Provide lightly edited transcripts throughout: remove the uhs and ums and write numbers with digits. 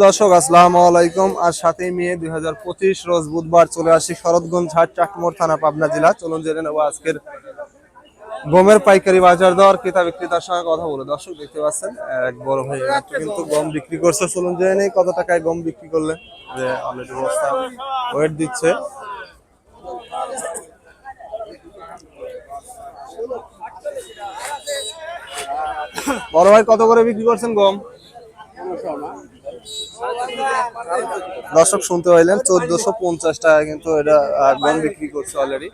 দর্শক আসসালামু আলাইকুম। আজ 7 মে 2025 রোজ বুধবার চলে আসি শরৎগঞ্জ হাট চাটমোড় থানা পাবনা জেলা। চলুন জেনে নেব আজকের গমের পাইকারি বাজার দর, ক্রেতা বিক্রেতার সঙ্গে কথা বলে। দর্শক দেখতে পাচ্ছেন এক বড় ভাই কিন্তু গম বিক্রি করছে। চলুন জেনে নেই কত টাকায় গম বিক্রি করলে। যে অলরেডি বস্তা ওয়েট দিচ্ছে। বড় ভাই কত করে বিক্রি করছেন গম? দর্শক শুনতে পাইলেন 1450 টাকা কিন্তু এটা গম বিক্রি করছে অলরেডি,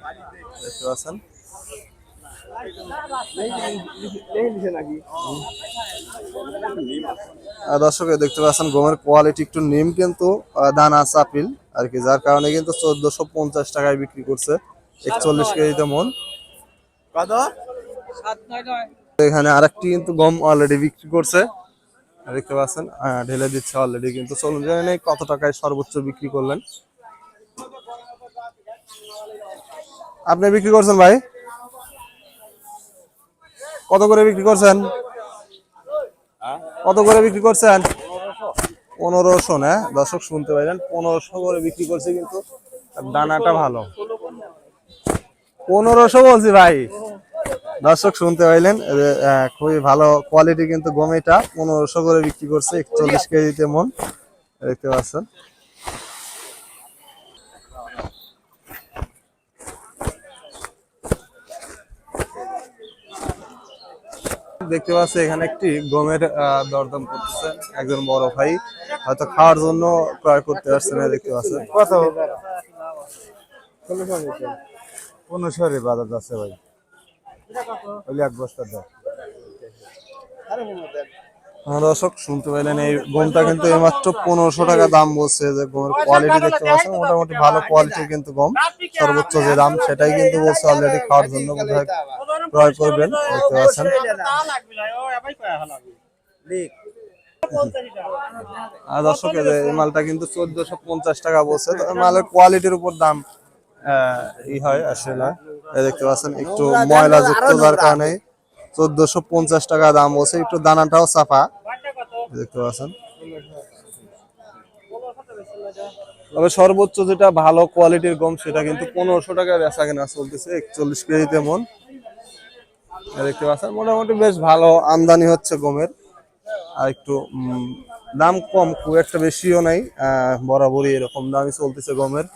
দেখতে পাচ্ছেন। দর্শক দেখতে পাচ্ছেন গমের কোয়ালিটি একটু নিম কিন্তু দানা চাপিল আর কি, যার কারণে কিন্তু 1450 টাকায় বিক্রি করছে 41 কেজিতে মন। এখানে আরেকটি কিন্তু গম অলরেডি বিক্রি করছে, দেখতে পাচ্ছেন ঢেলে দিচ্ছে অলরেডি কিন্তু। চলুন জেনে নেই কত টাকায় সর্বোচ্চ বিক্রি করলেন। আপনি বিক্রি করছেন ভাই, কত করে বিক্রি করছেন? কত করে বিক্রি করছেন? 1500 না? দর্শক শুনতে পাইলেন 1500 করে বিক্রি করছে কিন্তু দানাটা ভালো। 1500 বলছি ভাই, দর্শক শুনতে পাইলেন খুবই ভালো কোয়ালিটি কিন্তু গম। এটা 1500 করে বিক্রি করছে 41 কেজিতে মন, দেখতে পাচ্ছেন। দেখতে পাচ্ছি এখানে একটি গমের দরদাম করতেছে একজন বড় ভাই, হয়তো খাওয়ার জন্য ক্রয় করতে আসছে না, দেখতে পাচ্ছেন। কত? 1500 বাজার যাচ্ছে ভাই, এক বস্তা দাও। দর্শক শুনতে পাইলেন এই গমটা কিন্তু এইমাত্র 1500 টাকা দাম বলছে। যে গমের কোয়ালিটি দেখতে পাচ্ছেন মোটামুটি ভালো কোয়ালিটির কিন্তু গম, সর্বোচ্চ যে দাম সেটাই কিন্তু বলছে অলরেডি। খাওয়ার জন্য বোধহয় ক্রয় করবেন, দেখতে পাচ্ছেন। আর দর্শক এই মালটা কিন্তু 1450 টাকা বলছে। মালের কোয়ালিটির উপর দাম হয় আসলে, দেখতে পাচ্ছেন একটু ময়লা যুক্ত, যার কারণে 1450 টাকা দাম বলছে। একটু দানাটাও চাপা, দেখতে পাচ্ছেন। তবে সর্বোচ্চ যেটা ভালো কোয়ালিটির গম সেটা কিন্তু 1500 টাকায় বেচা কেনা চলতেছে 41 কেজিতে মন, দেখতে পাচ্ছেন। মোটামুটি বেশ ভালো আমদানি হচ্ছে গমের, আর একটু দাম কম, খুব একটা বেশিও নাই, বরাবরই এরকম দামই চলতেছে গমের।